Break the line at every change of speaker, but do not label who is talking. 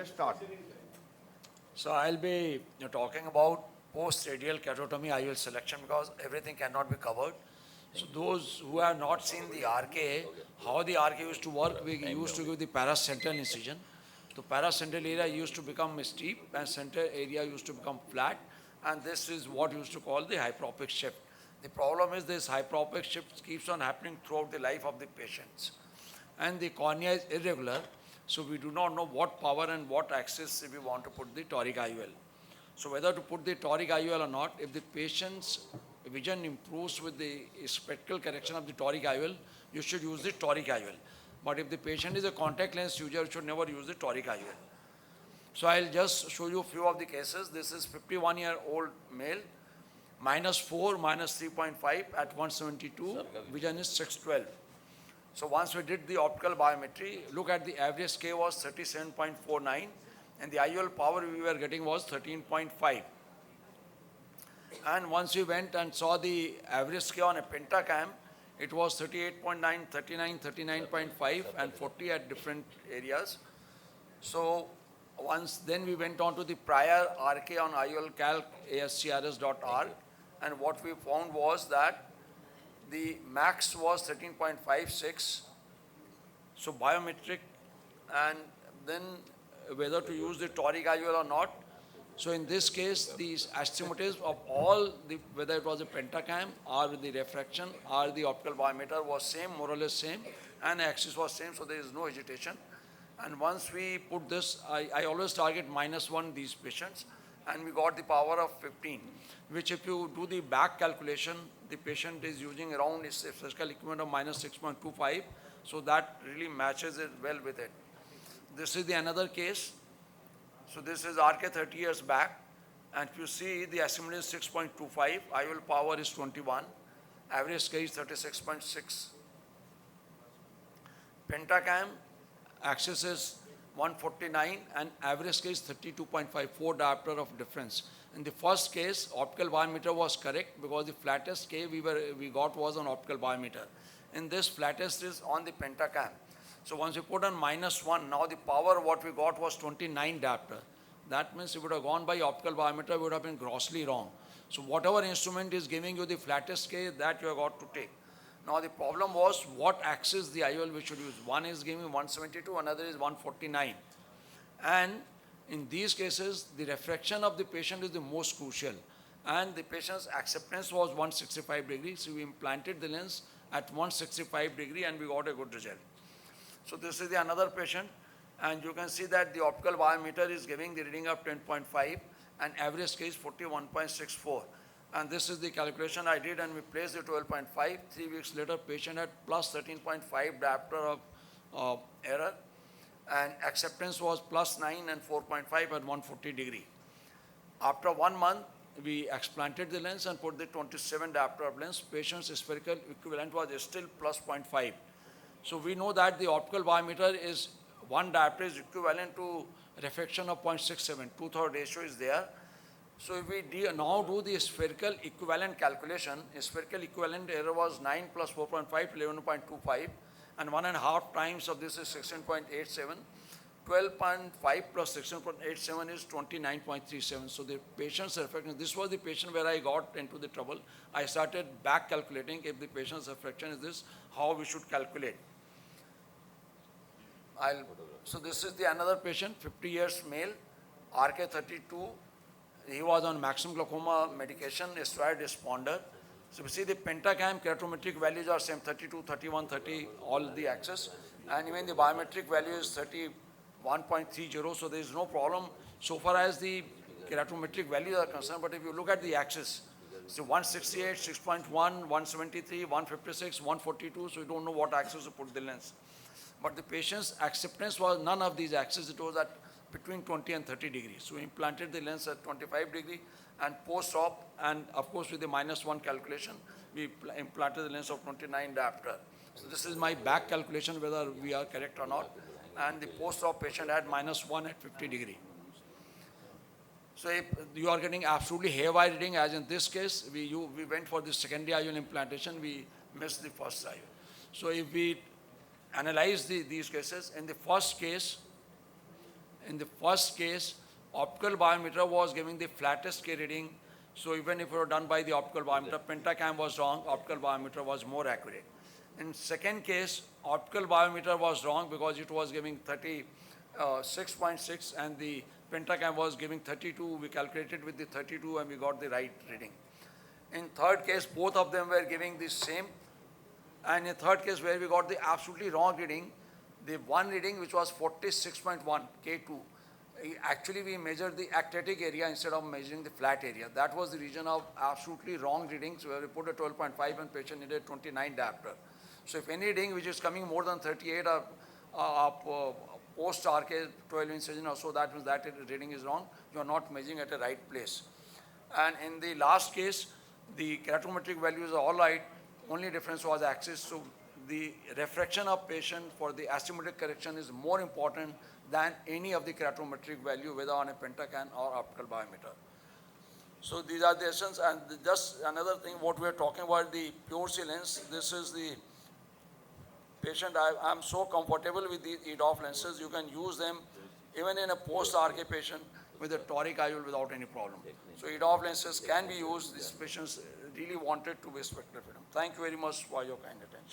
Let's start.
So I'll be talking about post-radial keratotomy IOL selection because everything cannot be covered. So those who have not seen the RK, how the RK used to work, we used to give the paracentral incision. The paracentral area used to become steep and central area used to become flat, and this is what used to call the hyperopic shift. The problem is this hyperopic shift keeps on happening throughout the life of the patients. And the cornea is irregular, so we do not know what power and what axis we want to put the toric IOL. So whether to put the toric IOL or not, if the patient's vision improves with the spectral correction of the toric IOL, you should use the toric IOL. But if the patient is a contact lens user, you should never use the toric IOL. So I'll just show you a few of the cases. This is 51-year-old male, -4, -3.5 at 172, vision is 612. So once we did the optical biometry, look at the average K was 37.49 and the IOL power we were getting was 13.5. And once we went and saw the average K on a pentacam, it was 38.9, 39, 39.5 and 40 at different areas. So once then we went on to the prior RK on IOL calc ascrs.org, and what we found was that the max was 13.56, so biometric, and then whether to use the toric IOL or not. So in this case, the astigmatism of all, whether it was a pentacam or the refraction or the optical biometer was same, more or less same, and axis was same, so there is no agitation. And once we put this, I always target -1 these patients, and we got the power of 15, which if you do the back calculation, the patient is using around its surgical equivalent of -6.25, so that really matches it well with it. This is the another case. So this is RK 30 years back, and if you see the astigmatism is 6.25, IOL power is 21, average K is 36.6. Pentacam axis is 149 and average K is 32.54 diopter of difference. In the first case, optical biometer was correct because the flattest K we got was on optical biometer. In this, flattest is on the pentacam. So once we put on -1, now the power what we got was 29 diopter. That means if we would have gone by optical biometer, we would have been grossly wrong. So whatever instrument is giving you the flattest K, that you have got to take. Now the problem was what axis the IOL we should use. One is giving 172, another is 149. And in these cases, the refraction of the patient is the most crucial. And the patient's acceptance was 165 degrees. So we implanted the lens at 165 degrees and we got a good result. So this is the another patient. And you can see that the optical biometer is giving the reading of 10.5 and average K is 41.64. And this is the calculation I did, and we placed the 12.5. 3 weeks later, patient had plus 13.5 diopter of error, and acceptance was plus 9 and 4.5 at 140 degree. After 1 month, we explanted the lens and put the 27 diopter of lens. Patient's spherical equivalent was still plus 0.5. So we know that the optical biometer is 1 diopter is equivalent to refraction of 0.67. 2/3 ratio is there. So if we now do the spherical equivalent calculation, spherical equivalent error was 9 plus 4.5, 11.25, and 1.5 times of this is 16.87. 12.5 plus 16.87 is 29.37. So the patient's refraction, this was the patient where I got into the trouble. I started back calculating if the patient's refraction is this, how we should calculate. So this is the another patient, 50 years male, RK 32. He was on maximum glaucoma medication, steroid responder. So we see the pentacam keratometric values are same, 32, 31, 30, all the axis. And even the biometric value is 31.30, so there is no problem so far as the keratometric values are concerned. But if you look at the axis, so 168, 6.1, 173, 156, 142, so you don't know what axis to put the lens. But the patient's acceptance was none of these axes, it was at between 20 and 30 degrees. So we implanted the lens at 25 degree and post-op, and of course with the -1 calculation, we implanted the lens of 29 diopter. So this is my back calculation whether we are correct or not. And the post-op patient had -1 at 50 degree. So if you are getting absolutely haywire reading, as in this case, we went for the secondary IOL implantation, we missed the first IOL. So if we analyze these cases, in the first case, In the first case, optical biometer was giving the flattest K reading. So even if it were done by the optical biometer, pentacam was wrong, optical biometer was more accurate. In second case, optical biometer was wrong because it was giving 36.6 and the pentacam was giving 32. We calculated with the 32 and we got the right reading. In third case, both of them were giving the same. And in third case, where we got the absolutely wrong reading, the one reading which was 46.1 K2, actually we measured the actitic area instead of measuring the flat area. That was the reason of absolutely wrong readings where we put a 12.5 and patient needed 29 diopter. So if any reading which is coming more than 38 or post RK 12 incision or so, that means that reading is wrong. You are not measuring at the right place. And in the last case, the keratometric values are all right. Only difference was axis. So the refraction of patient for the astigmatic correction is more important than any of the keratometric value, whether on a pentacam or optical biometer. So these are the essence. And just another thing, what we are talking about, the pure C lens, this is the patient. I'm so comfortable with these EDOF lenses. You can use them even in a post-RK patient with a toric IOL without any problem. So EDOF lenses can be used. These patients really wanted to be spectral freedom. Thank you very much for your kind attention.